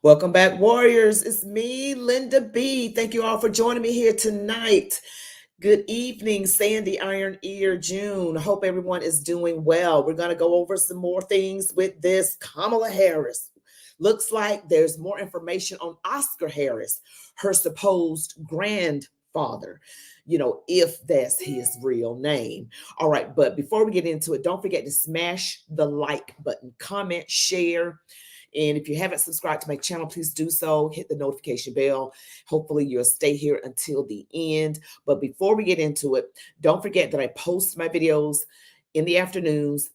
Welcome back, warriors. It's me, Linda B. Thank you all for joining me here tonight. Good evening, Sandy, Iron Ear, June. Hope everyone is doing well. We're going to go over some more things with this Kamala Harris. Looks like there's more information on Oscar Harris, her supposed grandfather, if that's his real name. All right, but before we get into it, don't forget to smash the like button, comment, share. And if you haven't subscribed to my channel, please do so. Hit the notification bell. Hopefully you'll stay here until the end. But before we get into it, don't forget that I post my videos in the afternoons,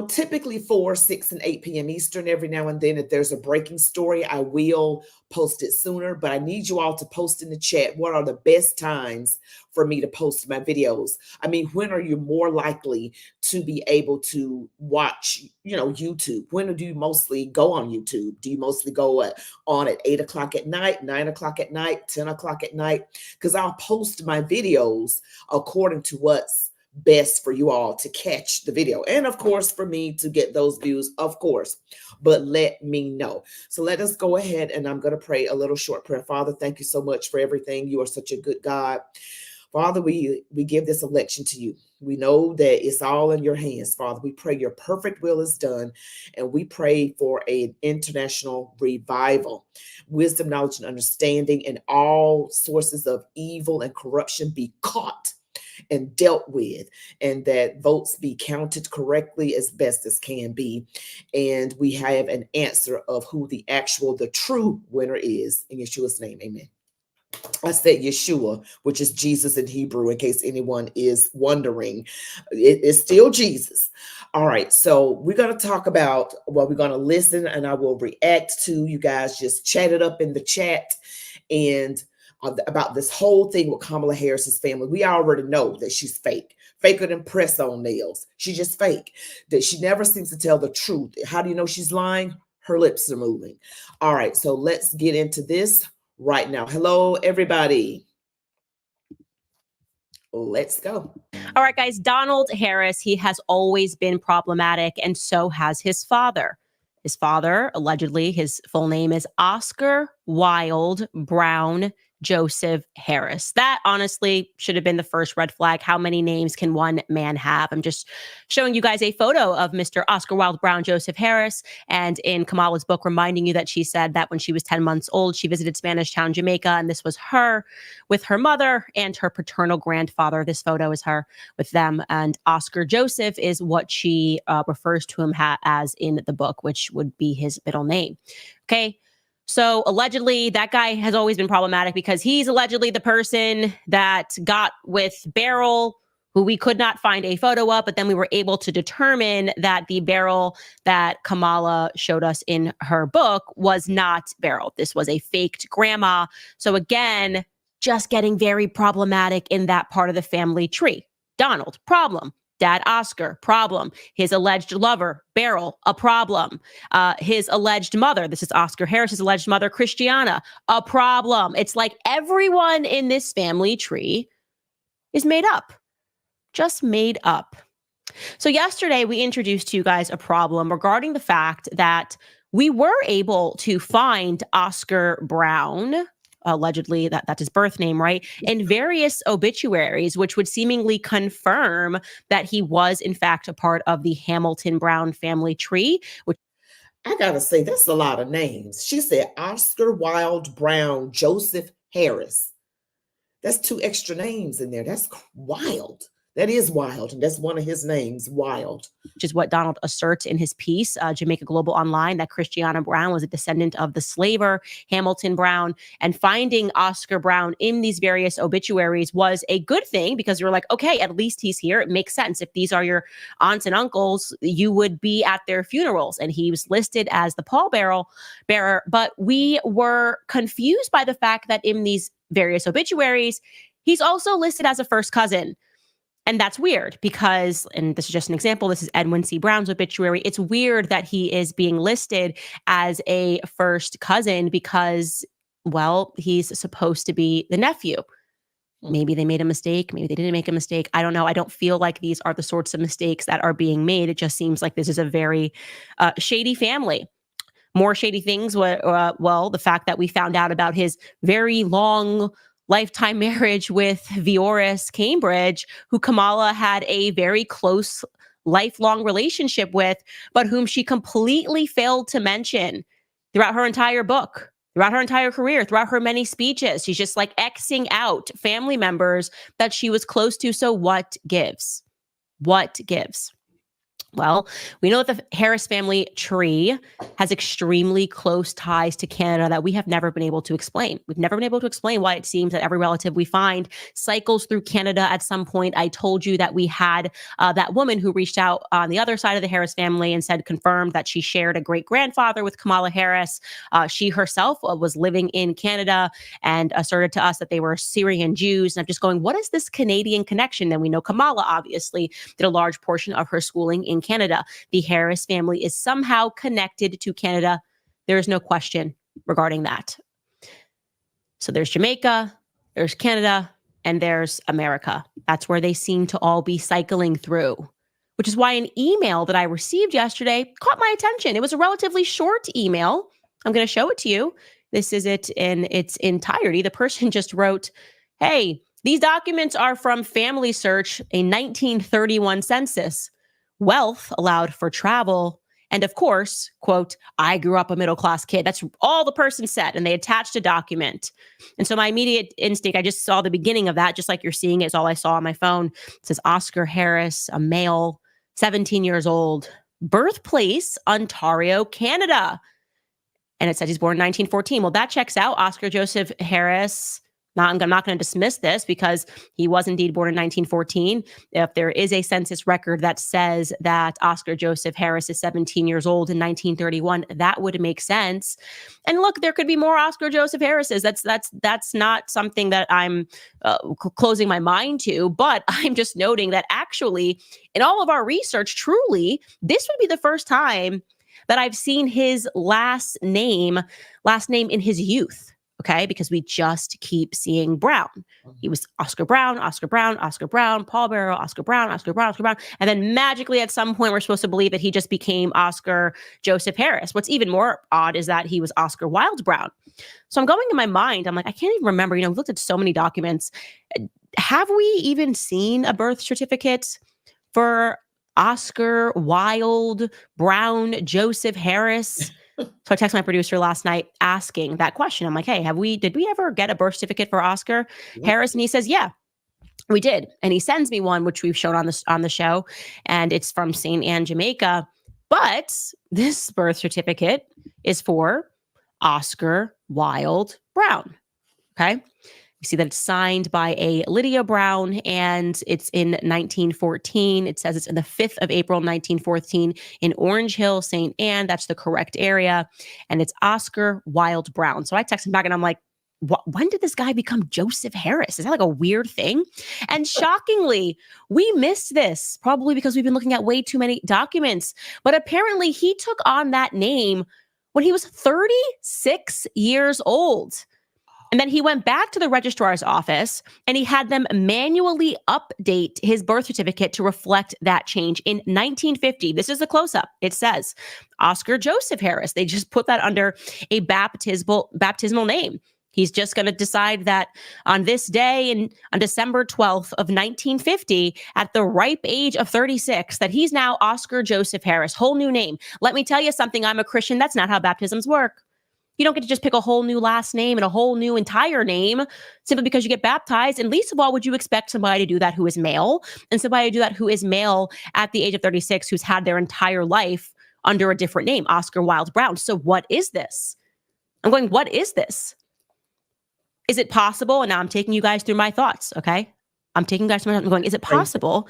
typically 4, 6, and 8 p.m. Eastern. Every now and then, if there's a breaking story, I will post it sooner. But I need you all to post in the chat what are the best times for me to post my videos. I mean, when are you more likely to be able to watch, YouTube? When do you mostly go on YouTube? Do you mostly go on at 8 o'clock at night, 9 o'clock at night, 10 o'clock at night? Because I'll post my videos according to what's best for you all to catch the video, and of course for me to get those views, of course. But let me know. So let us go ahead, and I'm going to pray a little short prayer. Father, thank you so much for everything. You are such a good God. Father, we give this election to you. We know that it's all in your hands, Father. We pray your perfect will is done, and we pray for an international revival. Wisdom, knowledge, and understanding, and all sources of evil and corruption be caught and dealt with, and that votes be counted correctly as best as can be. And we have an answer of who the true winner is. In Yeshua's name, amen. I said Yeshua, which is Jesus in Hebrew, in case anyone is wondering. It's still Jesus. All right, so we're going to talk about, we're going to listen, and I will react to you guys. Just chat it up in the chat, and about this whole thing with Kamala Harris's family. We already know that she's fake, faker than press-on nails. She's just fake. That she never seems to tell the truth. How do you know she's lying? Her lips are moving. All right, so let's get into this right now. Hello, everybody. Let's go. All right, guys. Donald Harris, he has always been problematic, and so has his father. His father, allegedly, his full name is Oscar Wilde Brown Joseph Harris. That honestly should have been the first red flag. How many names can one man have? I'm just showing you guys a photo of Mr. Oscar Wilde Brown Joseph Harris. And in Kamala's book, reminding you that she said that when she was 10 months old, she visited Spanish Town, Jamaica. And this was her with her mother and her paternal grandfather. This photo is her with them. And Oscar Joseph is what she refers to him as in the book, which would be his middle name. Okay. So allegedly, that guy has always been problematic because he's allegedly the person that got with Beryl, who we could not find a photo of, but then we were able to determine that the Beryl that Kamala showed us in her book was not Beryl. This was a faked grandma. So again, just getting very problematic in that part of the family tree. Donald, problem. Dad Oscar, problem. His alleged lover, Beryl, a problem. His alleged mother, this is Oscar Harris's alleged mother, Christiana, a problem. It's like everyone in this family tree is made up, just made up. So yesterday we introduced to you guys a problem regarding the fact that we were able to find Oscar Brown, allegedly that's his birth name, right, in various obituaries, which would seemingly confirm that he was in fact a part of the Hamilton Brown family tree. Which I gotta say, that's a lot of names. She said Oscar Wilde Brown Joseph Harris. That's 2 extra names in there. That's wild. That is wild, and that's one of his names, Wild. Which is what Donald asserts in his piece, Jamaica Global Online, that Christiana Brown was a descendant of the slaver Hamilton Brown. And finding Oscar Brown in these various obituaries was a good thing because you're like, okay, at least he's here. It makes sense. If these are your aunts and uncles, you would be at their funerals. And he was listed as the pallbearer. But we were confused by the fact that in these various obituaries, he's also listed as a first cousin. And that's weird because, and this is just an example, this is Edwin C. Brown's obituary. It's weird that he is being listed as a first cousin because, well, he's supposed to be the nephew. Maybe they made a mistake. Maybe they didn't make a mistake. I don't know. I don't feel like these are the sorts of mistakes that are being made. It just seems like this is a very shady family. More shady things were, well, the fact that we found out about his very long lifetime marriage with Vioris Cambridge, who Kamala had a very close lifelong relationship with, but whom she completely failed to mention throughout her entire book, throughout her entire career, throughout her many speeches. She's just like Xing out family members that she was close to. So what gives? What gives? Well, we know that the Harris family tree has extremely close ties to Canada that we have never been able to explain. We've never been able to explain why it seems that every relative we find cycles through Canada at some point. I told you that we had that woman who reached out on the other side of the Harris family and said, confirmed that she shared a great grandfather with Kamala Harris. She herself was living in Canada and asserted to us that they were Syrian Jews. And I'm just going, what is this Canadian connection? Then we know Kamala obviously did a large portion of her schooling in Canada. The Harris family is somehow connected to Canada. There is no question regarding that. So there's Jamaica, there's Canada, and there's America. That's where they seem to all be cycling through, which is why an email that I received yesterday caught my attention. It was a relatively short email. I'm going to show it to you. This is it in its entirety. The person just wrote, hey, these documents are from Family Search, a 1931 census. Wealth allowed for travel. And of course, quote, I grew up a middle-class kid. That's all the person said. And they attached a document. And so my immediate instinct, I just saw the beginning of that, just like you're seeing it, is all I saw on my phone. It says Oscar Harris, a male, 17 years old, birthplace, Ontario, Canada. And it says he's born in 1914. Well, that checks out. Oscar Joseph Harris. I'm not going to dismiss this because he was indeed born in 1914. If there is a census record that says that Oscar Joseph Harris is 17 years old in 1931, that would make sense. And look, there could be more Oscar Joseph Harrises. That's not something that I'm closing my mind to, but I'm just noting that actually in all of our research, truly, this would be the first time that I've seen his last name in his youth. Okay, because we just keep seeing Brown. He was Oscar Brown, Oscar Brown, Oscar Brown, Paul Barrow, Oscar Brown, Oscar Brown, Oscar Brown. And then magically at some point, we're supposed to believe that he just became Oscar Joseph Harris. What's even more odd is that he was Oscar Wilde Brown. So I'm going in my mind, I'm like, I can't even remember, we've looked at so many documents. Have we even seen a birth certificate for Oscar Wilde Brown Joseph Harris? So I texted my producer last night asking that question. I'm like, hey, did we ever get a birth certificate for Oscar Harris? And he says, yeah, we did. And he sends me one, which we've shown on the show, and it's from St. Anne, Jamaica. But this birth certificate is for Oscar Wilde Brown. Okay. You see that it's signed by a Lydia Brown, and it's in 1914. It says it's in the 5th of April, 1914 in Orange Hill, St. Anne. That's the correct area. And it's Oscar Wilde Brown. So I text him back and I'm like, when did this guy become Joseph Harris? Is that like a weird thing? And shockingly, we missed this, probably because we've been looking at way too many documents. But apparently he took on that name when he was 36 years old. And then he went back to the registrar's office and he had them manually update his birth certificate to reflect that change in 1950. This is the close-up. It says Oscar Joseph Harris. They just put that under a baptismal name. He's just going to decide that on this day and on December 12th of 1950, at the ripe age of 36, that he's now Oscar Joseph Harris, whole new name. Let me tell you something. I'm a Christian. That's not how baptisms work. You don't get to just pick a whole new last name and a whole new entire name simply because you get baptized. And least of all, would you expect somebody to do that who is male, and somebody to do that who is male at the age of 36, who's had their entire life under a different name, Oscar Wilde Brown. So what is this? I'm going, what is this? Is it possible? And now I'm taking you guys through my thoughts, okay? I'm taking you guys through my thoughts. I'm going, is it possible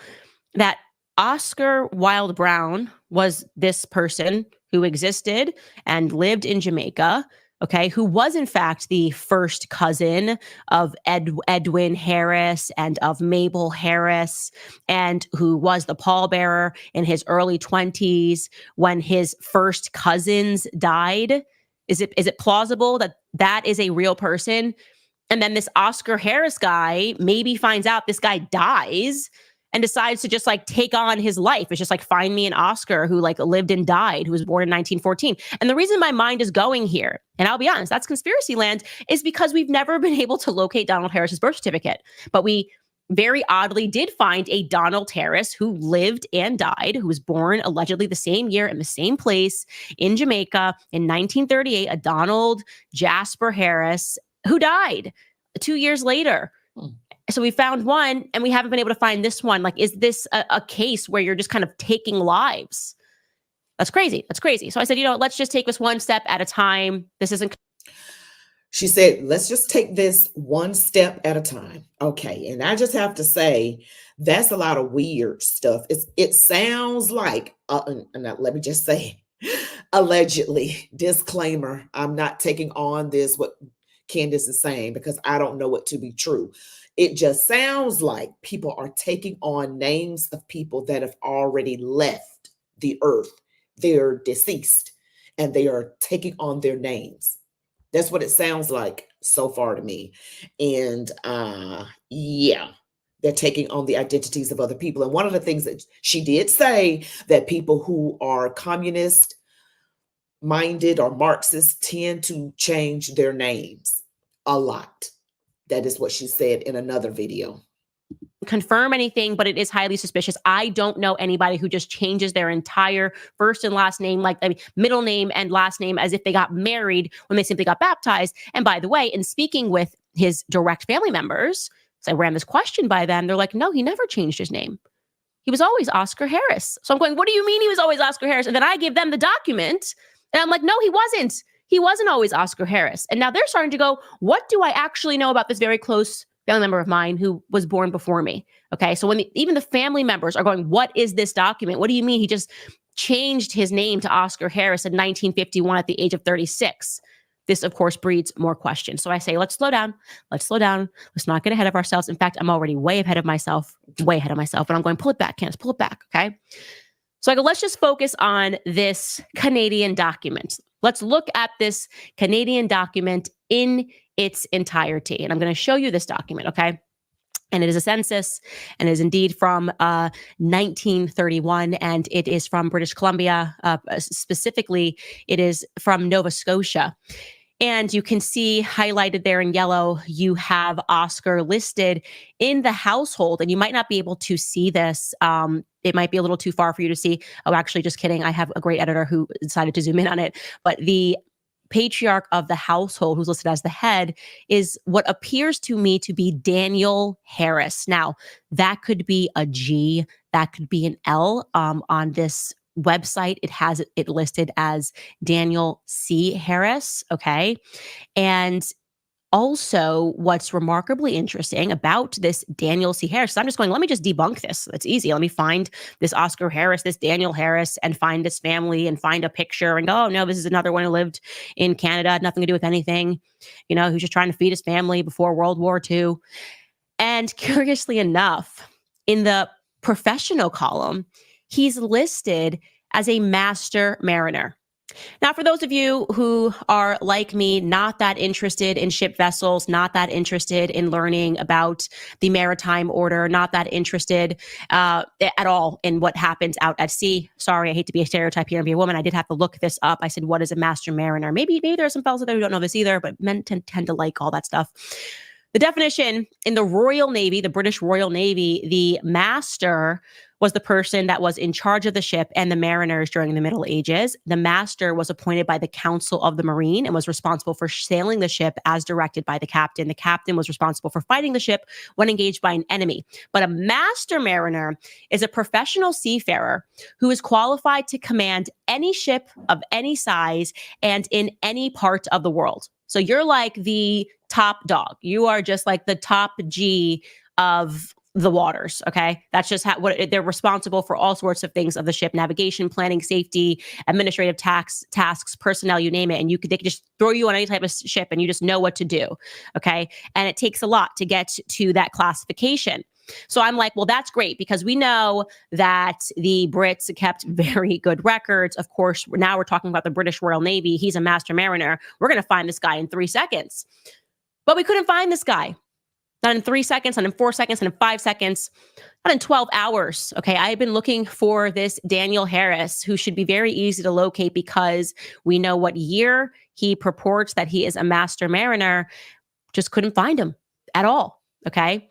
that Oscar Wilde Brown was this person who existed and lived in Jamaica, okay, who was in fact the first cousin of Edwin Harris and of Mabel Harris, and who was the pallbearer in his early 20s when his first cousins died? Is it plausible that that is a real person? And then this Oscar Harris guy maybe finds out this guy dies, and decides to just like take on his life. It's just like, find me an Oscar who like lived and died, who was born in 1914. And the reason my mind is going here, and I'll be honest, that's conspiracy land, is because we've never been able to locate Donald Harris's birth certificate. But we very oddly did find a Donald Harris who lived and died, who was born allegedly the same year in the same place in Jamaica in 1938, a Donald Jasper Harris who died 2 years later. So we found one and we haven't been able to find this one. Like, is this a case where you're just kind of taking lives? That's crazy. That's crazy. So I said, let's just take this one step at a time. This isn't. She said, let's just take this one step at a time. Okay. And I just have to say, that's a lot of weird stuff. It sounds like, let me just say, allegedly, disclaimer, I'm not taking on this, what Candace is saying, because I don't know it to be true. It just sounds like people are taking on names of people that have already left the earth. They're deceased and they are taking on their names. That's what it sounds like so far to me. And yeah, they're taking on the identities of other people. And one of the things that she did say, that people who are communist minded or Marxist tend to change their names a lot. That is what she said in another video. Confirm anything, but it is highly suspicious. I don't know anybody who just changes their entire first and last name, middle name and last name, as if they got married when they simply got baptized. And by the way, in speaking with his direct family members, so I ran this question by them, they're like, no, he never changed his name. He was always Oscar Harris. So I'm going, what do you mean he was always Oscar Harris? And then I give them the document and I'm like, no, he wasn't. He wasn't always Oscar Harris. And now they're starting to go, what do I actually know about this very close family member of mine who was born before me? Okay. So when even the family members are going, what is this document? What do you mean he just changed his name to Oscar Harris in 1951 at the age of 36? This, of course, breeds more questions. So I say, let's slow down. Let's slow down. Let's not get ahead of ourselves. In fact, I'm already way ahead of myself. And I'm going, pull it back, Candace, pull it back. Okay. So I go, let's just focus on this Canadian document. Let's look at this Canadian document in its entirety. And I'm going to show you this document, okay? And it is a census, and it is indeed from 1931, and it is from British Columbia. Specifically, it is from Nova Scotia. And you can see highlighted there in yellow, you have Oscar listed in the household, and you might not be able to see this. It might be a little too far for you to see. Oh, actually, just kidding. I have a great editor who decided to zoom in on it. But the patriarch of the household, who's listed as the head, is what appears to me to be Daniel Harris. Now, that could be a G, that could be an L. On this website, it has it listed as Daniel C. Harris. Okay. And also, what's remarkably interesting about this Daniel C. Harris, I'm just going, let me just debunk this. It's easy. Let me find this Oscar Harris, this Daniel Harris, and find this family and find a picture and go, oh, no, this is another one who lived in Canada, had nothing to do with anything, who's just trying to feed his family before World War II. And curiously enough, in the professional column, he's listed as a master mariner. Now, for those of you who are like me, not that interested in ship vessels, not that interested in learning about the maritime order, not that interested at all in what happens out at sea. Sorry, I hate to be a stereotype here and be a woman. I did have to look this up. I said, what is a master mariner? Maybe there are some fellows out there who don't know this either, but men tend to like all that stuff. The definition in the Royal Navy, the British Royal Navy, the master was the person that was in charge of the ship and the mariners during the Middle Ages. The master was appointed by the Council of the Marine and was responsible for sailing the ship as directed by the captain. The captain was responsible for fighting the ship when engaged by an enemy. But a master mariner is a professional seafarer who is qualified to command any ship of any size and in any part of the world. So you're like the top dog. You are just like the top G of the waters. Okay. That's just what they're responsible for, all sorts of things of the ship: navigation, planning, safety, administrative tasks, personnel, you name it. And they could just throw you on any type of ship and you just know what to do. Okay. And it takes a lot to get to that classification. So I'm like, well, that's great, because we know that the Brits kept very good records. Of course, now we're talking about the British Royal Navy. He's a master mariner. We're going to find this guy in 3 seconds. But we couldn't find this guy. Not in 3 seconds, not in 4 seconds, not in 5 seconds, not in 12 hours. Okay. I've been looking for this Daniel Harris, who should be very easy to locate because we know what year he purports that he is a master mariner. Just couldn't find him at all. Okay.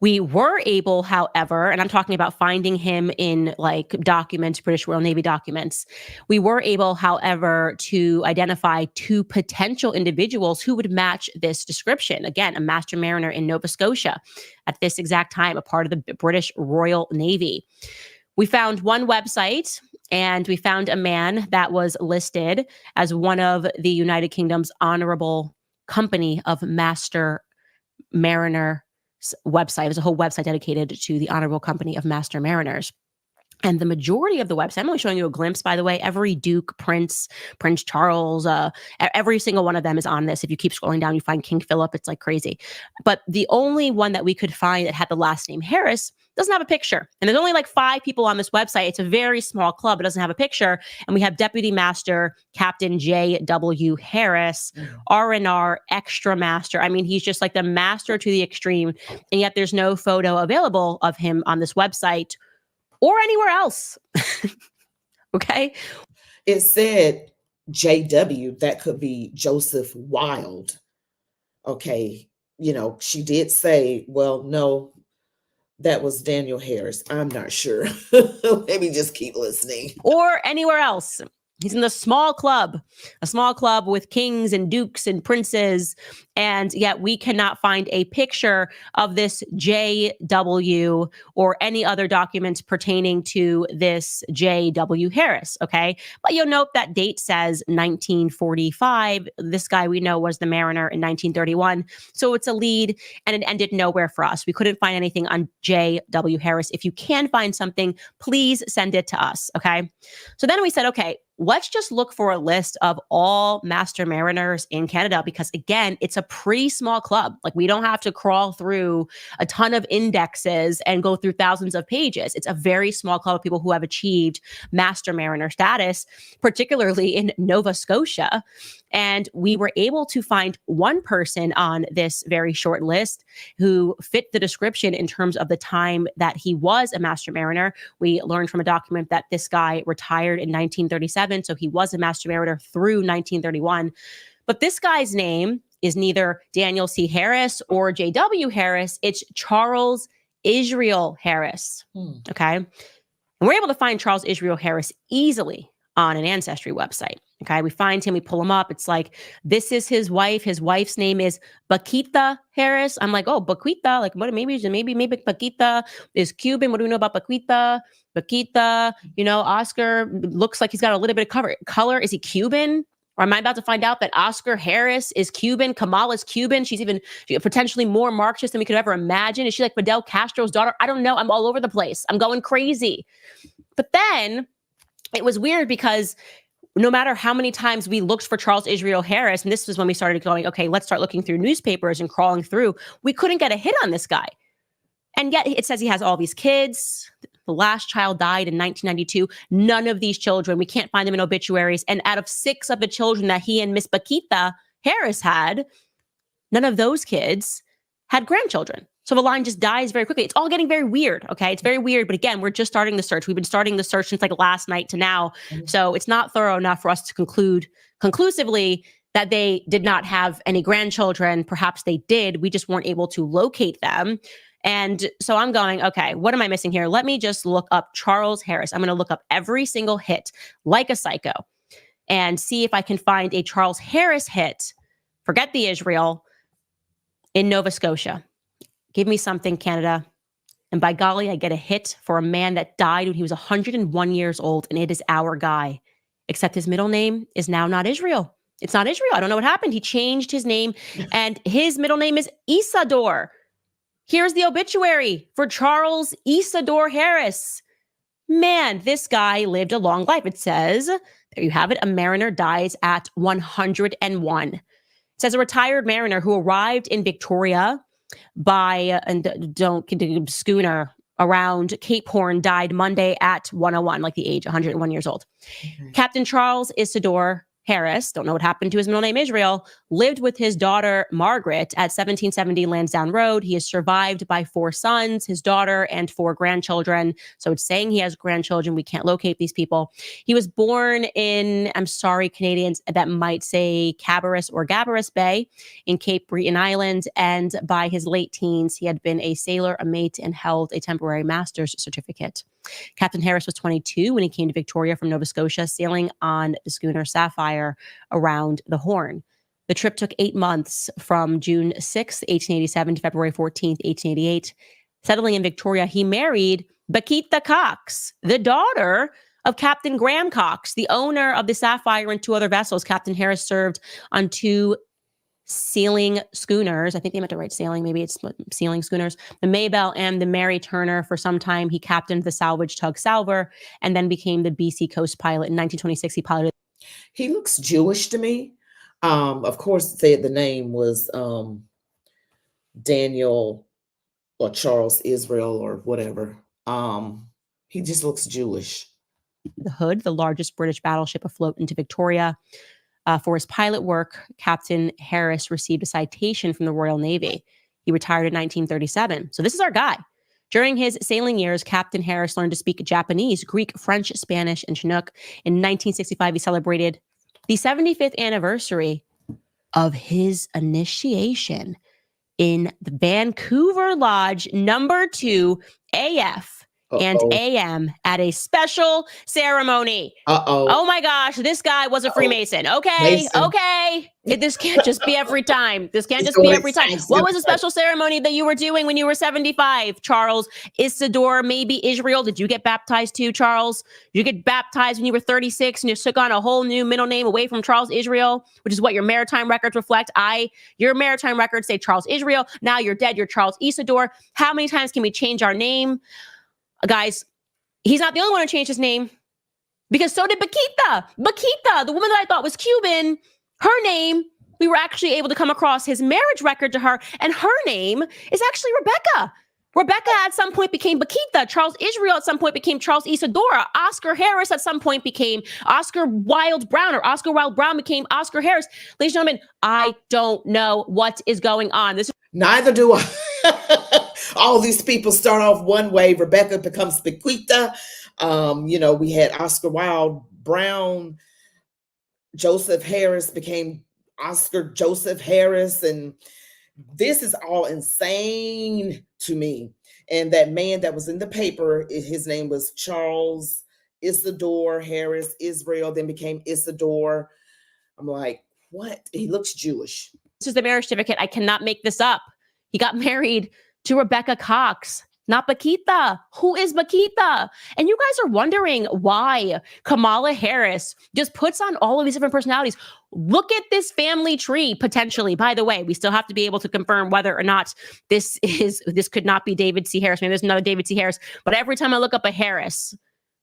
We were able, however, and I'm talking about finding him in like documents, British Royal Navy documents. We were able, however, to identify 2 potential individuals who would match this description. Again, a master mariner in Nova Scotia at this exact time, a part of the British Royal Navy. We found one website and we found a man that was listed as one of the United Kingdom's honorable company of master mariner website. There's a whole website dedicated to the Honorable Company of Master Mariners. And the majority of the website, I'm only showing you a glimpse, by the way, every Duke, Prince Charles, every single one of them is on this. If you keep scrolling down, you find King Philip. It's like crazy. But the only one that we could find that had the last name Harris doesn't have a picture. And there's only like 5 people on this website. It's a very small club. It doesn't have a picture. And we have Deputy Master Captain J.W. Harris, R&R Extra Master. I mean, he's just like the master to the extreme. And yet there's no photo available of him on this website or anywhere else. Okay. It said JW, that could be Joseph Wilde. Okay. You know, she did say, well, no, that was Daniel Harris. I'm not sure. Let me just keep listening. Or anywhere else. He's in the small club, a small club with kings and dukes and princes. And yet we cannot find a picture of this J.W. or any other documents pertaining to this J.W. Harris. Okay. But you'll note that date says 1945. This guy we know was the mariner in 1931. So it's a lead and it ended nowhere for us. We couldn't find anything on J.W. Harris. If you can find something, please send it to us. Okay. So then we said, okay, let's just look for a list of all master mariners in Canada, because again, it's a pretty small club. Like we don't have to crawl through a ton of indexes and go through thousands of pages. It's a very small club of people who have achieved master mariner status, particularly in Nova Scotia. And we were able to find one person on this very short list who fit the description in terms of the time that he was a master mariner. We learned from a document that this guy retired in 1937. So he was a master mariner through 1931. But this guy's name is neither Daniel C. Harris or J.W. Harris. It's Charles Israel Harris. Okay. And we're able to find Charles Israel Harris easily on an ancestry website. Okay, we find him, we pull him up. It's like, this is his wife. His wife's name is Paquita Harris. I'm like, oh, Paquita, like what? Maybe Paquita is Cuban. What do we know about Paquita? Paquita, you know, Oscar looks like he's got a little bit of color. Is he Cuban? Or am I about to find out that Oscar Harris is Cuban? Kamala's Cuban. She's even potentially more Marxist than we could ever imagine. Is she like Fidel Castro's daughter? I don't know. I'm all over the place. I'm going crazy. But then it was weird because no matter how many times we looked for Charles Israel Harris, and this was when we started going, okay, let's start looking through newspapers and crawling through, we couldn't get a hit on this guy. And yet it says he has all these kids. The last child died in 1992. None of these children, we can't find them in obituaries. And out of 6 of the children that he and Miss Paquita Harris had, none of those kids had grandchildren. So the line just dies very quickly. It's all getting very weird. Okay. It's very weird. But again, we're just starting the search. We've been starting the search since like last night to now. So it's not thorough enough for us to conclude conclusively that they did not have any grandchildren. Perhaps they did. We just weren't able to locate them. And so I'm going, okay, what am I missing here? Let me just look up Charles Harris. I'm going to look up every single hit like a psycho and see if I can find a Charles Harris hit. Forget the Israel in Nova Scotia. Give me something, Canada. And by golly, I get a hit for a man that died when he was 101 years old, and it is our guy. Except his middle name is now not Israel. It's not Israel. I don't know what happened. He changed his name, and his middle name is Isador. Here's the obituary for Charles Isador Harris. Man, this guy lived a long life. It says, there you have it, a mariner dies at 101. It says a retired mariner who arrived in Victoria by schooner around Cape Horn died Monday at 101, like the age, 101 years old. Okay. Captain Charles Isador Harris, don't know what happened to his middle name Israel, lived with his daughter Margaret at 1770 Lansdowne Road. He is survived by 4 sons, his daughter, and 4 grandchildren. So it's saying he has grandchildren. We can't locate these people. He was born in, I'm sorry, Canadians that might say Cabarrus or Gabarus Bay in Cape Breton Island. And by his late teens, he had been a sailor, a mate, and held a temporary master's certificate. Captain Harris was 22 when he came to Victoria from Nova Scotia, sailing on the schooner Sapphire around the Horn. The trip took 8 months from June 6, 1887 to February 14th, 1888. Settling in Victoria, he married Bakita Cox, the daughter of Captain Graham Cox, the owner of the Sapphire and 2 other vessels. Captain Harris served on 2 sealing schooners. I think they meant to write sailing. Maybe it's sealing schooners. The Maybelle and the Mary Turner. For some time, he captained the salvage tug Salver and then became the BC Coast pilot. In 1926, he piloted. He looks Jewish to me. Of course, said the name was Daniel or Charles Israel or whatever. He just looks Jewish. The Hood, the largest British battleship afloat into Victoria. For his pilot work, Captain Harris received a citation from the Royal Navy. He retired in 1937. So this is our guy. During his sailing years, Captain Harris learned to speak Japanese, Greek, French, Spanish, and Chinook. In 1965, he celebrated the 75th anniversary of his initiation in the Vancouver Lodge number 2 AF and AM at a special ceremony. Oh my gosh, this guy was a Freemason. Okay, okay. This can't just be every time. This can't just be every time. What was a special ceremony that you were doing when you were 75, Charles? Isidore, maybe Israel. Did you get baptized too, Charles? Did you get baptized when you were 36 and you took on a whole new middle name away from Charles Israel, which is what your maritime records reflect? Your maritime records say Charles Israel. Now you're dead. You're Charles Isidore. How many times can we change our name? Guys, he's not the only one who changed his name, because so did Bakita. Bakita, the woman that I thought was Cuban, her name, we were actually able to come across his marriage record to her, and her name is actually Rebecca. Rebecca at some point became Bakita. Charles Israel at some point became Charles Isadora. Oscar Harris at some point became Oscar Wilde Brown, or Oscar Wilde Brown became Oscar Harris. Ladies and gentlemen, I don't know what is going on. Neither do I. All these people start off one way. Rebecca becomes Bequita. We had Oscar Wilde Brown. Joseph Harris became Oscar Joseph Harris. And this is all insane to me. And that man that was in the paper, his name was Charles Isidore Harris Israel, then became Isidore. I'm like, what? He looks Jewish. This is the marriage certificate. I cannot make this up. He got married to Rebecca Cox, not Bakita. Who is Bakita? And you guys are wondering why Kamala Harris just puts on all of these different personalities. Look at this family tree, potentially. By the way, we still have to be able to confirm whether or not this could not be David C. Harris. Maybe there's another David C. Harris. But every time I look up a Harris,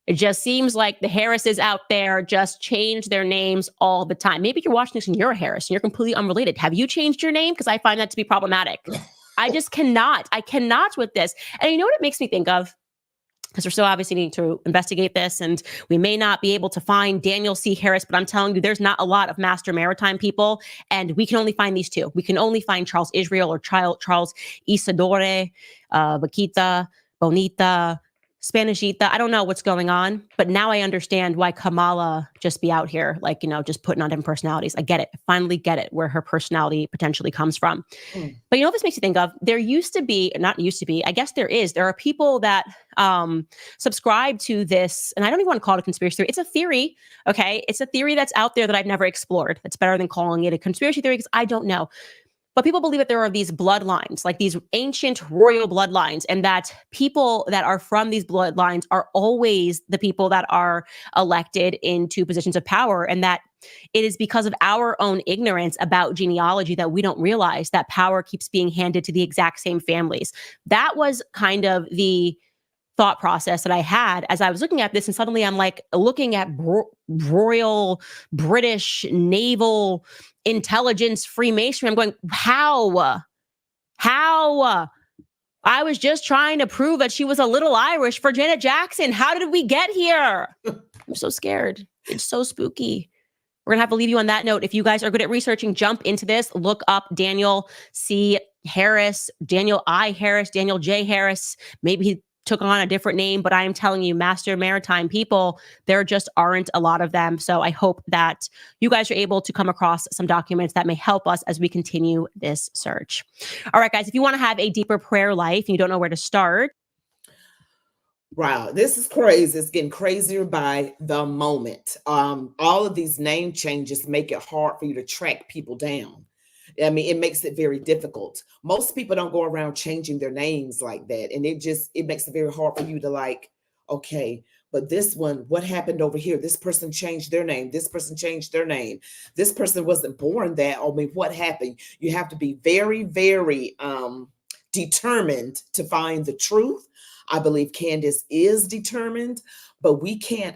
it just seems like the Harrises out there just change their names all the time. Maybe you're watching this and you're a Harris and you're completely unrelated. Have you changed your name? Because I find that to be problematic. I just cannot. I cannot with this. And you know what it makes me think of? Because we're still obviously needing to investigate this, and we may not be able to find Daniel C. Harris, but I'm telling you, there's not a lot of master maritime people, and we can only find these 2. We can only find Charles Israel or Charles Isidore, Bakita, Bonita, Spanishita. I don't know what's going on, but now I understand why Kamala just be out here, just putting on different personalities. I get it. I finally get it, where her personality potentially comes from. But you know what this makes you think of? There used to be, not used to be, I guess there are people that subscribe to this, and I don't even want to call it a conspiracy theory. It's a theory, okay? It's a theory that's out there that I've never explored. That's better than calling it a conspiracy theory, because I don't know. But people believe that there are these bloodlines, like these ancient royal bloodlines, and that people that are from these bloodlines are always the people that are elected into positions of power, and that it is because of our own ignorance about genealogy that we don't realize that power keeps being handed to the exact same families. That was kind of the thought process that I had as I was looking at this, and suddenly I'm like looking at royal British naval intelligence Freemasonry. I'm going, how? I was just trying to prove that she was a little Irish for Janet Jackson. How did we get here? I'm so scared. It's so spooky. We're going to have to leave you on that note. If you guys are good at researching, jump into this. Look up Daniel C. Harris, Daniel I. Harris, Daniel J. Harris. Maybe he took on a different name, but I am telling you, master maritime people, there just aren't a lot of them. So I hope that you guys are able to come across some documents that may help us as we continue this search. All right, guys, if you want to have a deeper prayer life and you don't know where to start. Wow, this is crazy. It's getting crazier by the moment. All of these name changes make it hard for you to track people down. I mean, it makes it very difficult. Most people don't go around changing their names like that. And it makes it very hard for you to like, okay, but this one, what happened over here? This person changed their name. This person changed their name. This person wasn't born that. I mean, what happened? You have to be very, very determined to find the truth. I believe Candace is determined, but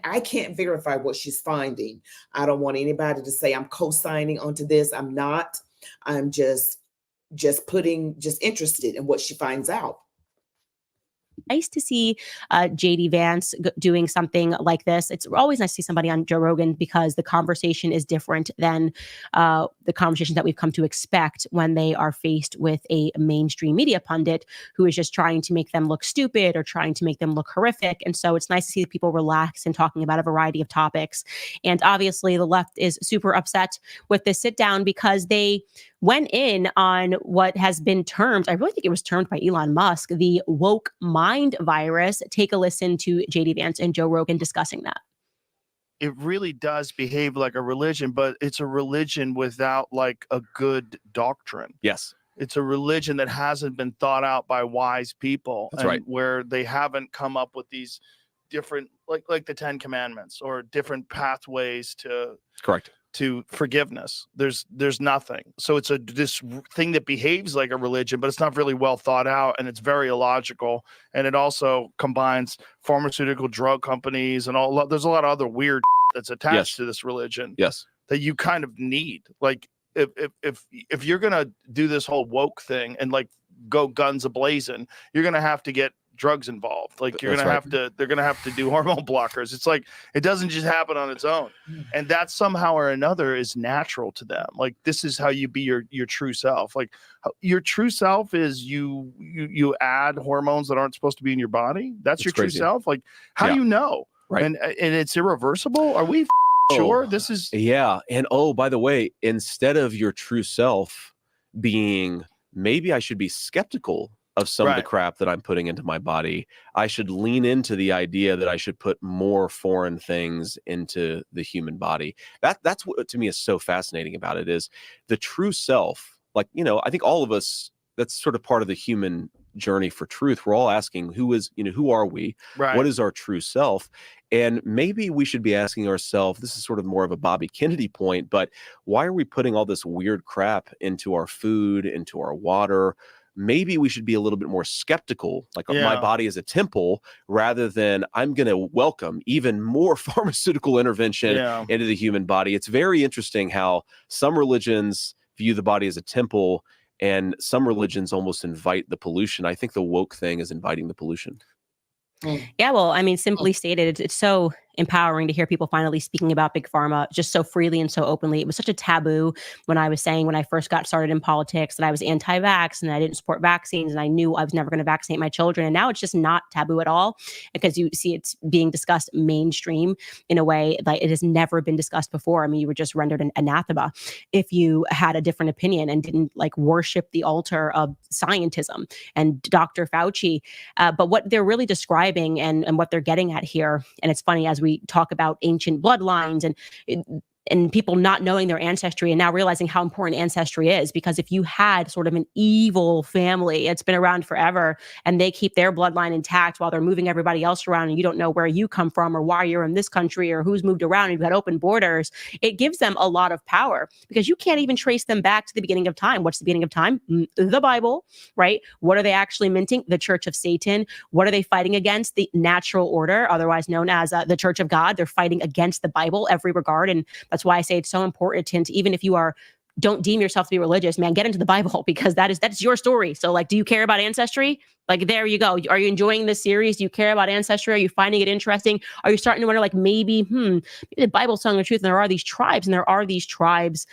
I can't verify what she's finding. I don't want anybody to say I'm co-signing onto this. I'm not. I'm just interested in what she finds out. Nice to see JD Vance doing something like this. It's always nice to see somebody on Joe Rogan because the conversation is different than the conversations that we've come to expect when they are faced with a mainstream media pundit who is just trying to make them look stupid or trying to make them look horrific. And so it's nice to see people relax and talking about a variety of topics. And obviously the left is super upset with this sit down because they went in on what has been termed, I really think it was termed by Elon Musk, the woke mind virus. Take a listen to JD Vance and Joe Rogan discussing that. It really does behave like a religion, but it's a religion without like a good doctrine. Yes. It's a religion that hasn't been thought out by wise people. That's right. Where they haven't come up with these different, like the 10 Commandments or different pathways to Correct. to forgiveness. There's nothing. So it's this thing that behaves like a religion, but it's not really well thought out, and it's very illogical. And it also combines pharmaceutical drug companies and there's a lot of other weird that's attached to this religion. Yes. That you kind of need. Like if you're gonna do this whole woke thing and like go guns a-blazing, you're gonna have to get drugs involved. Like they're gonna have to do hormone blockers. It's like it doesn't just happen on its own, and that somehow or another is natural to them. Like this is how you be your true self. Like your true self is you add hormones that aren't supposed to be in your body. That's your crazy. True self. Like how do you know? Right. And it's irreversible. Are we sure this is? Yeah. And by the way, instead of your true self being, maybe I should be skeptical of some of the crap that I'm putting into my body, I should lean into the idea that I should put more foreign things into the human body. That's what to me is so fascinating about it, is the true self. Like, I think all of us, that's sort of part of the human journey for truth. We're all asking, who are we? Right. What is our true self? And maybe we should be asking ourselves, this is sort of more of a Bobby Kennedy point, but why are we putting all this weird crap into our food, into our water? Maybe we should be a little bit more skeptical, like my body is a temple, rather than I'm going to welcome even more pharmaceutical intervention into the human body. It's very interesting how some religions view the body as a temple and some religions almost invite the pollution. I think the woke thing is inviting the pollution. Yeah, well, I mean, simply stated, it's so empowering to hear people finally speaking about big pharma just so freely and so openly. It was such a taboo when I was saying, when I first got started in politics, that I was anti-vax and I didn't support vaccines and I knew I was never going to vaccinate my children. And now it's just not taboo at all, because you see it's being discussed mainstream in a way like it has never been discussed before. I mean, you were just rendered an anathema if you had a different opinion and didn't like worship the altar of scientism and Dr. Fauci. But what they're really describing and what they're getting at here, and it's funny as we talk about ancient bloodlines and people not knowing their ancestry and now realizing how important ancestry is, because if you had sort of an evil family, it's been around forever, and they keep their bloodline intact while they're moving everybody else around, and you don't know where you come from or why you're in this country or who's moved around, and you've got open borders, it gives them a lot of power because you can't even trace them back to the beginning of time. What's the beginning of time? The Bible, right? What are they actually minting? The Church of Satan. What are they fighting against? The natural order, otherwise known as the Church of God. They're fighting against the Bible every regard, and that's why I say it's so important, even if you are don't deem yourself to be religious, man, get into the Bible, because that's your story. So like, do you care about ancestry? Like, there you go. Are you enjoying this series? Do you care about ancestry? Are you finding it interesting? Are you starting to wonder, like, maybe the Bible's telling the truth, and there are these tribes,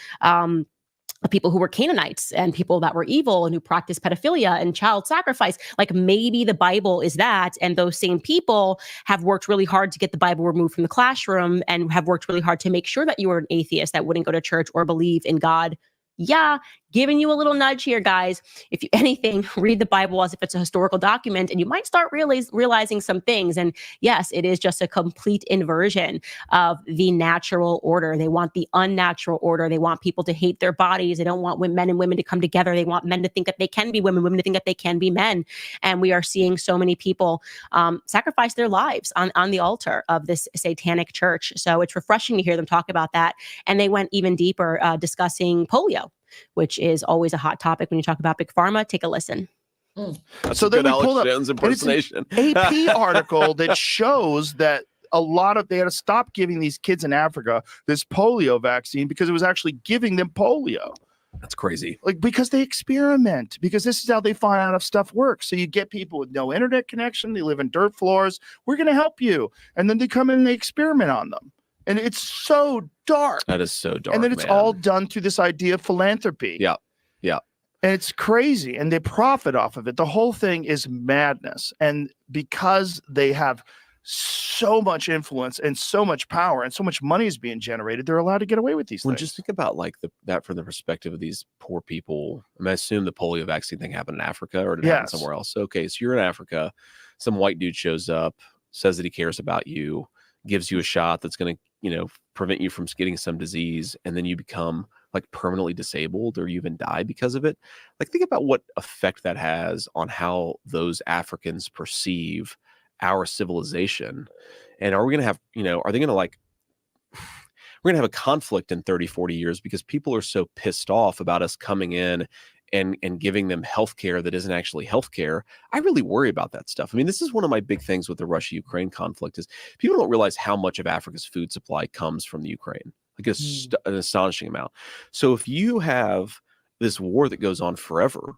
of people who were Canaanites and people that were evil and who practiced pedophilia and child sacrifice. Like, maybe the Bible is that, and those same people have worked really hard to get the Bible removed from the classroom and have worked really hard to make sure that you were an atheist that wouldn't go to church or believe in God. Yeah, giving you a little nudge here, guys. If you anything, read the Bible as if it's a historical document, and you might start realizing some things. And yes, it is just a complete inversion of the natural order. They want the unnatural order. They want people to hate their bodies. They don't want men and women to come together. They want men to think that they can be women, women to think that they can be men. And we are seeing so many people sacrifice their lives on the altar of this satanic church. So it's refreshing to hear them talk about that. And they went even deeper, discussing polio, which is always a hot topic when you talk about big pharma. Take a listen. That's So a then good we pulled Alex up Jones impersonation. AP article that shows that they had to stop giving these kids in Africa this polio vaccine because it was actually giving them polio. That's crazy. Like, because they experiment, because this is how they find out if stuff works. So you get people with no internet connection. They live in dirt floors. We're going to help you. And then they come in and they experiment on them. And it's so dark. That is so dark. And then it's all done through this idea of philanthropy. Yeah. Yeah. And it's crazy. And they profit off of it. The whole thing is madness. And because they have so much influence and so much power and so much money is being generated, they're allowed to get away with these things. Just think about like that from the perspective of these poor people. I mean, I assume the polio vaccine thing happened in Africa, or did it happen somewhere else? Okay, so you're in Africa. Some white dude shows up, says that he cares about you, gives you a shot that's going to, prevent you from getting some disease, and then you become like permanently disabled or you even die because of it. Like, think about what effect that has on how those Africans perceive our civilization. And are we going to have, are they going to we're going to have a conflict in 30, 40 years because people are so pissed off about us coming in and giving them healthcare that isn't actually healthcare. I really worry about that stuff. I mean, this is one of my big things with the Russia-Ukraine conflict is people don't realize how much of Africa's food supply comes from the Ukraine, like an astonishing amount. So if you have this war that goes on forever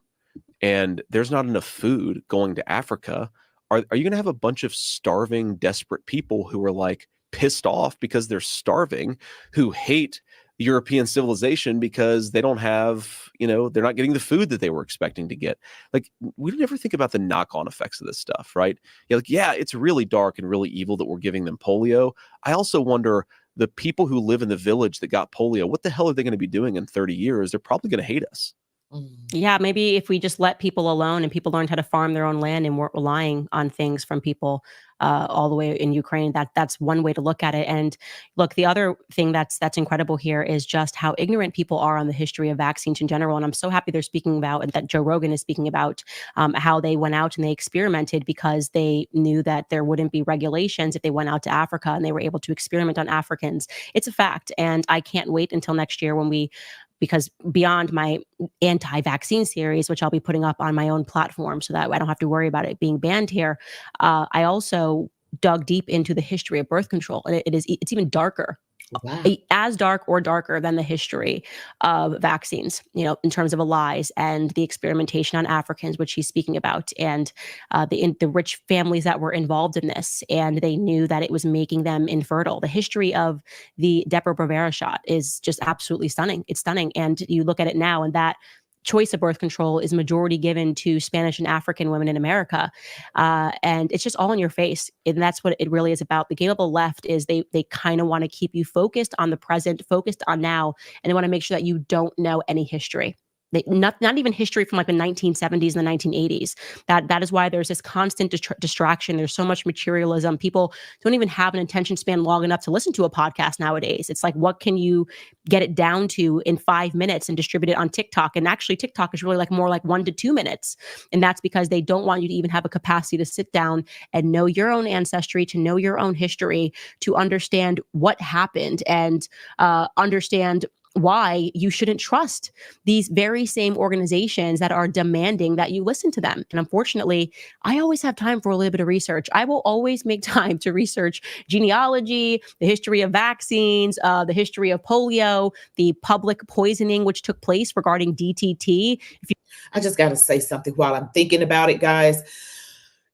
and there's not enough food going to Africa, are you going to have a bunch of starving, desperate people who are like pissed off because they're starving, who hate European civilization because they don't have, they're not getting the food that they were expecting to get? Like, we never think about the knock-on effects of this stuff, right? Yeah, it's really dark and really evil that we're giving them polio. I also wonder, the people who live in the village that got polio, what the hell are they going to be doing in 30 years? They're probably going to hate us. Yeah, maybe if we just let people alone and people learned how to farm their own land and weren't relying on things from people all the way in Ukraine, that's one way to look at it. And look, the other thing that's incredible here is just how ignorant people are on the history of vaccines in general. And I'm so happy they're speaking about, and that Joe Rogan is speaking about, how they went out and they experimented because they knew that there wouldn't be regulations if they went out to Africa and they were able to experiment on Africans. It's a fact. And I can't wait until next year because beyond my anti-vaccine series, which I'll be putting up on my own platform so that I don't have to worry about it being banned here, I also dug deep into the history of birth control. And it's even darker. Wow. As dark or darker than the history of vaccines, in terms of the lies and the experimentation on Africans, which he's speaking about, and the rich families that were involved in this, and they knew that it was making them infertile. The history of the Depo-Provera shot is just absolutely stunning. It's stunning. And you look at it now, and that choice of birth control is majority given to Spanish and African women in America. And it's just all in your face. And that's what it really is about. The game of the left is they kind of want to keep you focused on the present, focused on now, and they want to make sure that you don't know any history. Not even history from like the 1970s and the 1980s. That is why there's this constant distraction. There's so much materialism. People don't even have an attention span long enough to listen to a podcast nowadays. It's like, what can you get it down to in 5 minutes and distribute it on TikTok? And actually TikTok is really more like 1 to 2 minutes. And that's because they don't want you to even have a capacity to sit down and know your own ancestry, to know your own history, to understand what happened and understand why you shouldn't trust these very same organizations that are demanding that you listen to them. And unfortunately, I always have time for a little bit of research. I will always make time to research genealogy, the history of vaccines, the history of polio, the public poisoning which took place regarding DTT. I just got to say something while I'm thinking about it, guys.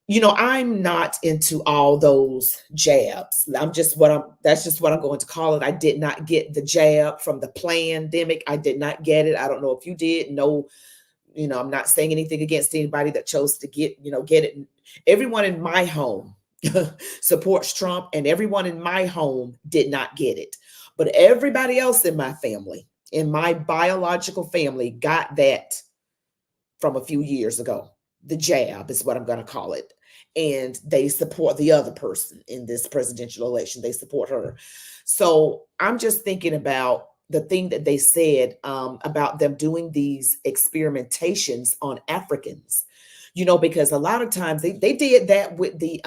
I'm not into all those jabs. That's just what I'm going to call it. I did not get the jab from the pandemic. I did not get it. I don't know if you did. No, I'm not saying anything against anybody that chose to get it. Everyone in my home supports Trump, and everyone in my home did not get it. But everybody else in my family, in my biological family, got that from a few years ago. The jab is what I'm going to call it. And they support the other person in this presidential election. They support her. So I'm just thinking about the thing that they said about them doing these experimentations on Africans, because a lot of times they did that with the,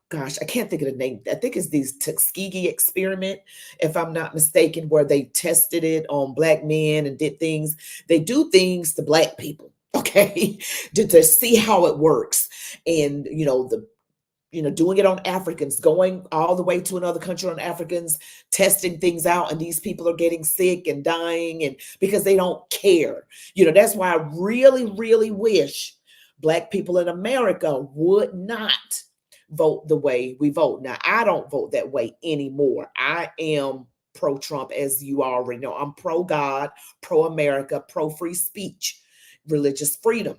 gosh, I can't think of the name. I think it's the Tuskegee experiment, if I'm not mistaken, where they tested it on Black men and did things. They do things to Black people. Okay, to see how it works. And, doing it on Africans, going all the way to another country on Africans, testing things out. And these people are getting sick and dying, and because they don't care. That's why I really, really wish Black people in America would not vote the way we vote. Now, I don't vote that way anymore. I am pro-Trump, as you already know. I'm pro-God, pro-America, pro-free speech, religious freedom,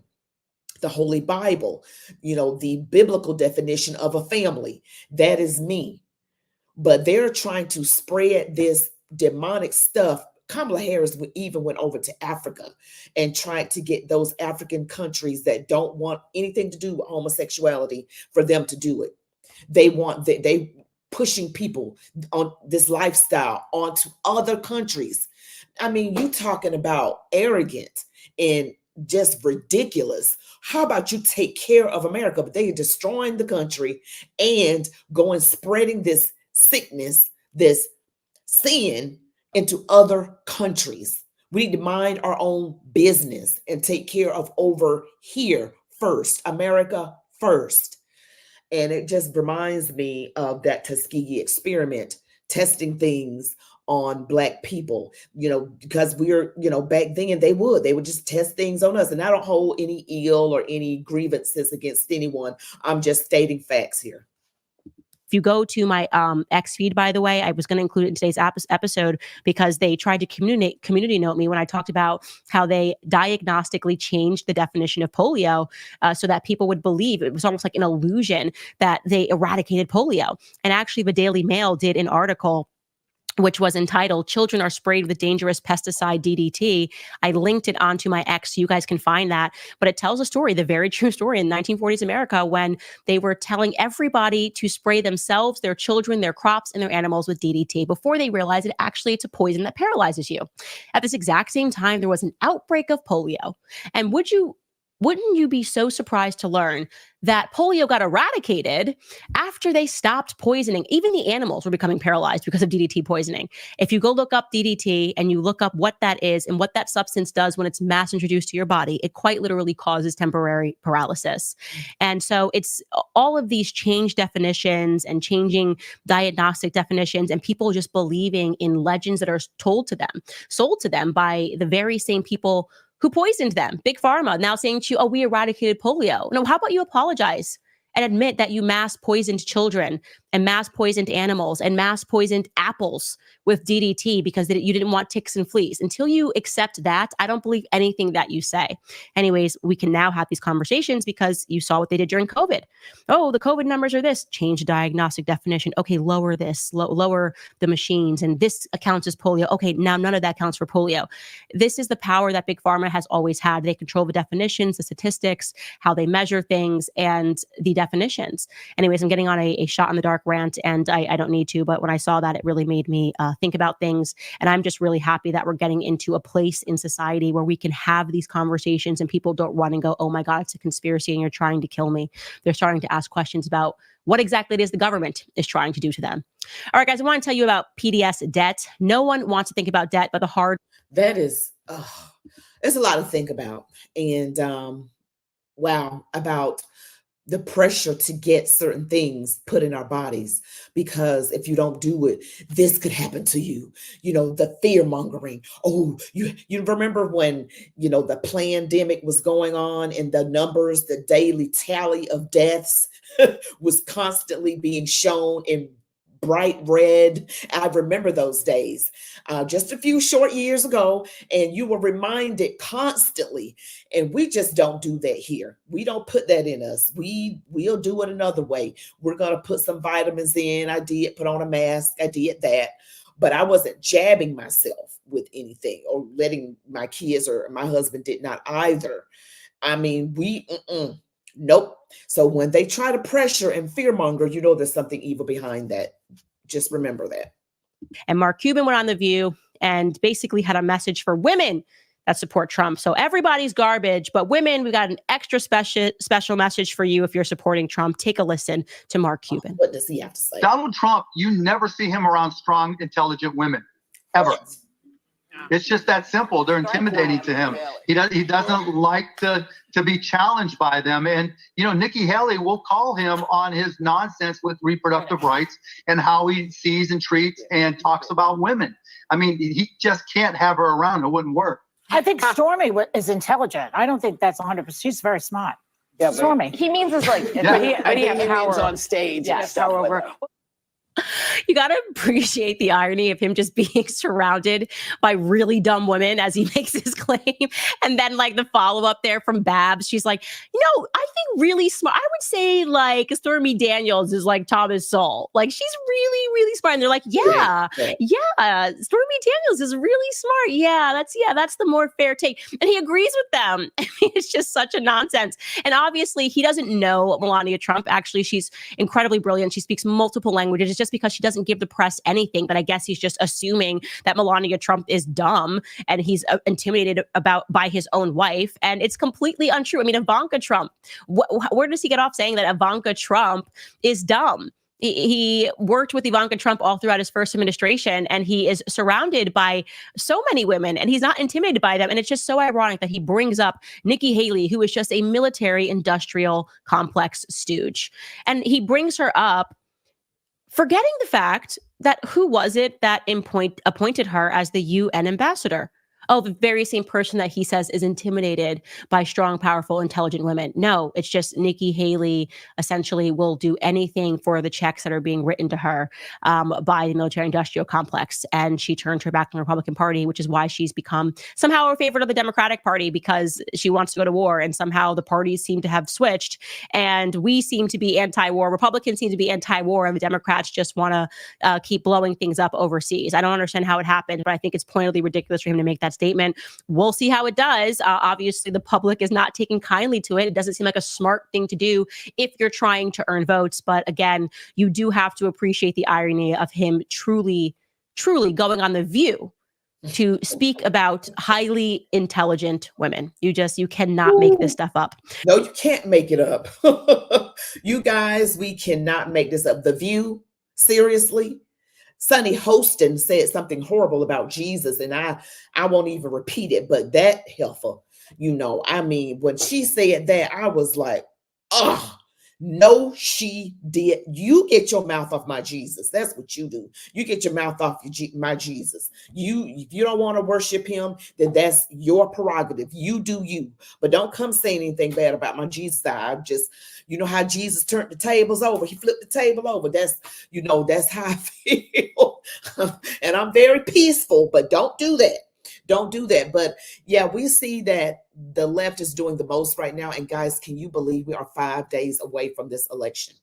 the Holy Bible, the biblical definition of a family. That is me. But they're trying to spread this demonic stuff. Kamala Harris even went over to Africa and tried to get those African countries that don't want anything to do with homosexuality for them to do it. They pushing people on this lifestyle onto other countries. I mean, you talking about arrogant and just ridiculous. How about you take care of America? But they are destroying the country and going spreading this sickness, this sin into other countries. We need to mind our own business and take care of over here first, America first. And it just reminds me of that Tuskegee experiment, testing things on Black people, because we're, back then they would just test things on us. And I don't hold any ill or any grievances against anyone. I'm just stating facts here. If you go to my X feed, by the way, I was going to include it in today's episode because they tried to community note me when I talked about how they diagnostically changed the definition of polio so that people would believe it was almost like an illusion that they eradicated polio. And actually, the Daily Mail did an article which was entitled "Children Are Sprayed with Dangerous Pesticide DDT." I linked it onto my X so you guys can find that. But it tells a story, the very true story in 1940s America, when they were telling everybody to spray themselves, their children, their crops, and their animals with DDT before they realized that actually it's a poison that paralyzes you. At this exact same time, there was an outbreak of polio. And wouldn't you be so surprised to learn that polio got eradicated after they stopped poisoning? Even the animals were becoming paralyzed because of DDT poisoning. If you go look up DDT and you look up what that is and what that substance does when it's mass introduced to your body, it quite literally causes temporary paralysis. And so it's all of these change definitions and changing diagnostic definitions and people just believing in legends that are sold to them by the very same people who poisoned them. Big Pharma now saying to you, oh, we eradicated polio. No, how about you apologize and admit that you mass poisoned children and mass poisoned animals and mass poisoned apples with DDT because you didn't want ticks and fleas. Until you accept that, I don't believe anything that you say. Anyways, we can now have these conversations because you saw what they did during COVID. Oh, the COVID numbers are this. Change the diagnostic definition. Okay, lower this, lower the machines, and this accounts as polio. Okay, now none of that counts for polio. This is the power that Big Pharma has always had. They control the definitions, the statistics, how they measure things, and the definitions. Anyways, I'm getting on a shot in the dark rant, and I don't need to, but when I saw that, it really made me think about things. And I'm just really happy that we're getting into a place in society where we can have these conversations and people don't run and go, oh my God, it's a conspiracy and you're trying to kill me. They're starting to ask questions about what exactly it is the government is trying to do to them. All right, guys, I want to tell you about PDS debt. No one wants to think about debt, but the hard. That is, it's a lot to think about. And wow, about the pressure to get certain things put in our bodies, because if you don't do it, this could happen to you. You know, the fear mongering. Oh, you remember when, you know, the pandemic was going on and the numbers, the daily tally of deaths was constantly being shown in bright red. I remember those days just a few short years ago, and you were reminded constantly. And we just don't do that here. We don't put that in us. We'll do it another way. We're going to put some vitamins in. I did put on a mask. I did that. But I wasn't jabbing myself with anything or letting my kids, or my husband did not either. I mean, nope. So when they try to pressure and fearmonger, you know there's something evil behind that. Just remember that. And Mark Cuban went on The View and basically had a message for women that support Trump. So everybody's garbage, but women, we got an extra special message for you if you're supporting Trump. Take a listen to Mark Cuban. What does he have to say? Donald Trump, you never see him around strong, intelligent women, ever. It's just that simple. They're intimidating to him. He doesn't like to be challenged by them. And, you know, Nikki Haley will call him on his nonsense with reproductive rights and how he sees and treats and talks about women. I mean, he just can't have her around. It wouldn't work. I think Stormy is intelligent. I don't think that's 100%. She's very smart. Yeah, Stormy. He means is like, Yeah. but he has power on stage. Yeah, power over. You got to appreciate the irony of him just being surrounded by really dumb women as he makes his claim. And then like the follow up there from Babs, she's like, you know, I think really smart. I would say like Stormy Daniels is like Thomas Sowell. Like she's really, really smart. And they're like, yeah, Stormy Daniels is really smart. Yeah, that's the more fair take. And he agrees with them. I mean, it's just such a nonsense. And obviously he doesn't know Melania Trump. Actually, she's incredibly brilliant. She speaks multiple languages. It's just because she doesn't give the press anything, but I guess he's just assuming that Melania Trump is dumb and he's intimidated by his own wife, and it's completely untrue. I mean, Ivanka Trump, where does he get off saying that Ivanka Trump is dumb? He worked with Ivanka Trump all throughout his first administration, and he is surrounded by so many women, and he's not intimidated by them. And it's just so ironic that he brings up Nikki Haley, who is just a military industrial complex stooge, and he brings her up forgetting the fact that who was it that appointed her as the UN ambassador? Oh, the very same person that he says is intimidated by strong, powerful, intelligent women. No, it's just Nikki Haley essentially will do anything for the checks that are being written to her by the military industrial complex. And she turned her back on the Republican Party, which is why she's become somehow a favorite of the Democratic Party, because she wants to go to war. And somehow the parties seem to have switched. And we seem to be anti-war. Republicans seem to be anti-war. And the Democrats just want to keep blowing things up overseas. I don't understand how it happened, but I think it's pointedly ridiculous for him to make that statement. We'll see how it does. Obviously, the public is not taking kindly to it. It doesn't seem like a smart thing to do if you're trying to earn votes. But again, you do have to appreciate the irony of him truly going on The View to speak about highly intelligent women. You cannot make this stuff up. No, you can't make it up. You guys, we cannot make this up. The View, seriously? Sunny Hostin said something horrible about Jesus, and I won't even repeat it, but that heifer, you know, I mean, when she said that, I was like, oh, no, she did. You get your mouth off my Jesus. That's what you do. You get your mouth off my Jesus. If you don't want to worship him, then that's your prerogative. You do you, but don't come saying anything bad about my Jesus. I just, you know how Jesus turned the tables over. He flipped the table over. That's how I feel. And I'm very peaceful, but don't do that. Don't do that. But yeah, we see that the left is doing the most right now. And guys, can you believe we are 5 days away from this election?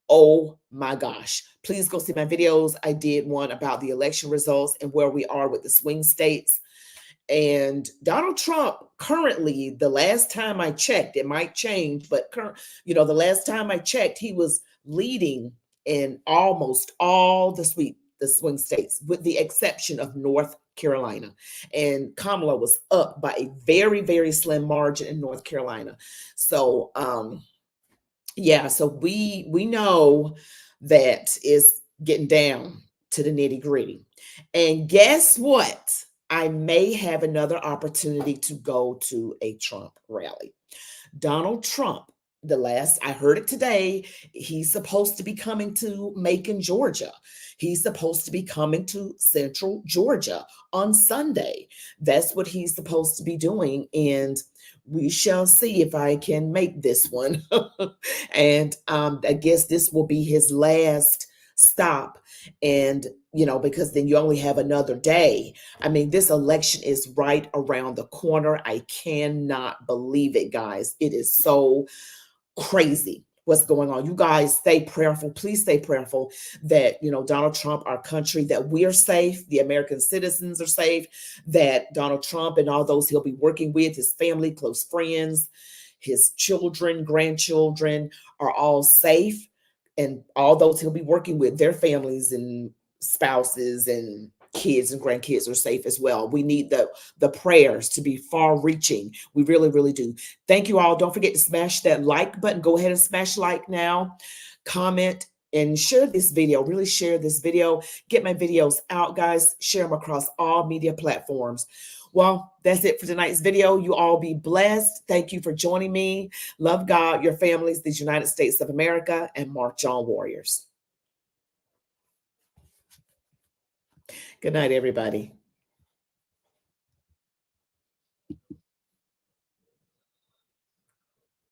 Oh my gosh. Please go see my videos. I did one about the election results and where we are with the swing states. And Donald Trump currently, the last time I checked, it might change, but the last time I checked, he was leading in almost all the swing states, with the exception of North Carolina. And Kamala was up by a very, very slim margin in North Carolina. So yeah, so we know that is getting down to the nitty gritty. And guess what? I may have another opportunity to go to a Trump rally. Donald Trump, I heard it today, he's supposed to be coming to Macon, Georgia. He's supposed to be coming to Central Georgia on Sunday. That's what he's supposed to be doing. And we shall see if I can make this one. And I guess this will be his last stop. And, because then you only have another day. I mean, this election is right around the corner. I cannot believe it, guys. It is so crazy what's going on. You guys stay prayerful. Please stay prayerful that, Donald Trump, our country, that we are safe. The American citizens are safe, that Donald Trump and all those he'll be working with, his family, close friends, his children, grandchildren are all safe. And all those he'll be working with, their families and spouses and kids and grandkids are safe as well. We need the prayers to be far reaching. We really, really do. Thank you all. Don't forget to smash that like button. Go ahead and smash like now, comment, and share this video. Really share this video. Get my videos out, guys. Share them across all media platforms. Well, that's it for tonight's video. You all be blessed. Thank you for joining me. Love God, your families, the United States of America, and march on, warriors. Good night, everybody.